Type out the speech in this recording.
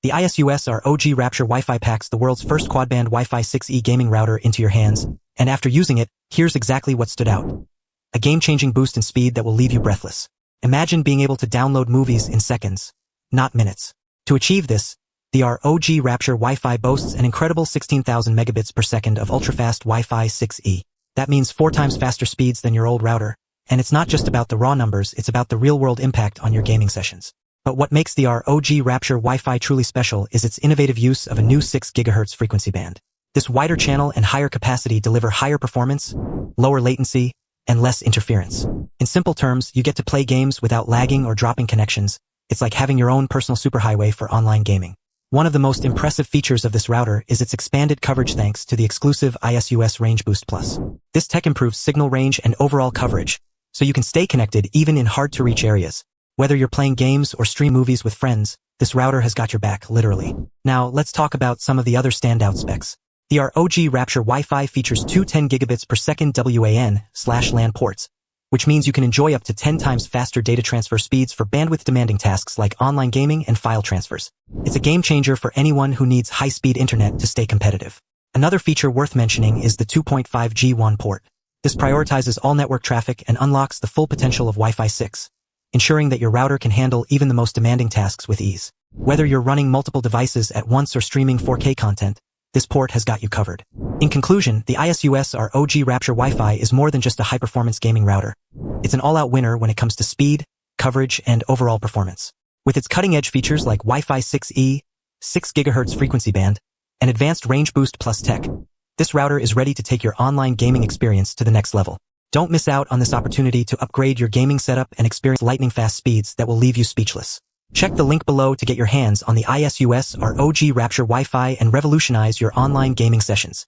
The Asus Rog Rapture Wi-Fi packs the world's first quad-band Wi-Fi 6E gaming router into your hands, and after using it, here's exactly what stood out. A game-changing boost in speed that will leave you breathless. Imagine being able to download movies in seconds, not minutes. To achieve this, the ROG Rapture Wi-Fi boasts an incredible 16,000 megabits per second of ultra-fast Wi-Fi 6E. That means 4 times faster speeds than your old router. And it's not just about the raw numbers, it's about the real-world impact on your gaming sessions. But what makes the ROG Rapture Wi-Fi truly special is its innovative use of a new 6 GHz frequency band. This wider channel and higher capacity deliver higher performance, lower latency, and less interference. In simple terms, you get to play games without lagging or dropping connections. It's like having your own personal superhighway for online gaming. One of the most impressive features of this router is its expanded coverage thanks to the exclusive Asus Range Boost Plus. This tech improves signal range and overall coverage, so you can stay connected even in hard-to-reach areas. Whether you're playing games or stream movies with friends, this router has got your back, literally. Now, let's talk about some of the other standout specs. The ROG Rapture Wi-Fi features two 10 gigabits per second WAN/LAN ports, which means you can enjoy up to 10 times faster data transfer speeds for bandwidth-demanding tasks like online gaming and file transfers. It's a game-changer for anyone who needs high-speed internet to stay competitive. Another feature worth mentioning is the 2.5G WAN port. This prioritizes all network traffic and unlocks the full potential of Wi-Fi 6, ensuring that your router can handle even the most demanding tasks with ease. Whether you're running multiple devices at once or streaming 4K content, this port has got you covered. In conclusion, the Asus ROG Rapture Wi-Fi is more than just a high-performance gaming router. It's an all-out winner when it comes to speed, coverage, and overall performance. With its cutting-edge features like Wi-Fi 6E, 6 GHz frequency band, and advanced Range Boost Plus tech, this router is ready to take your online gaming experience to the next level. Don't miss out on this opportunity to upgrade your gaming setup and experience lightning-fast speeds that will leave you speechless. Check the link below to get your hands on the Asus ROG Rapture Wi-Fi and revolutionize your online gaming sessions.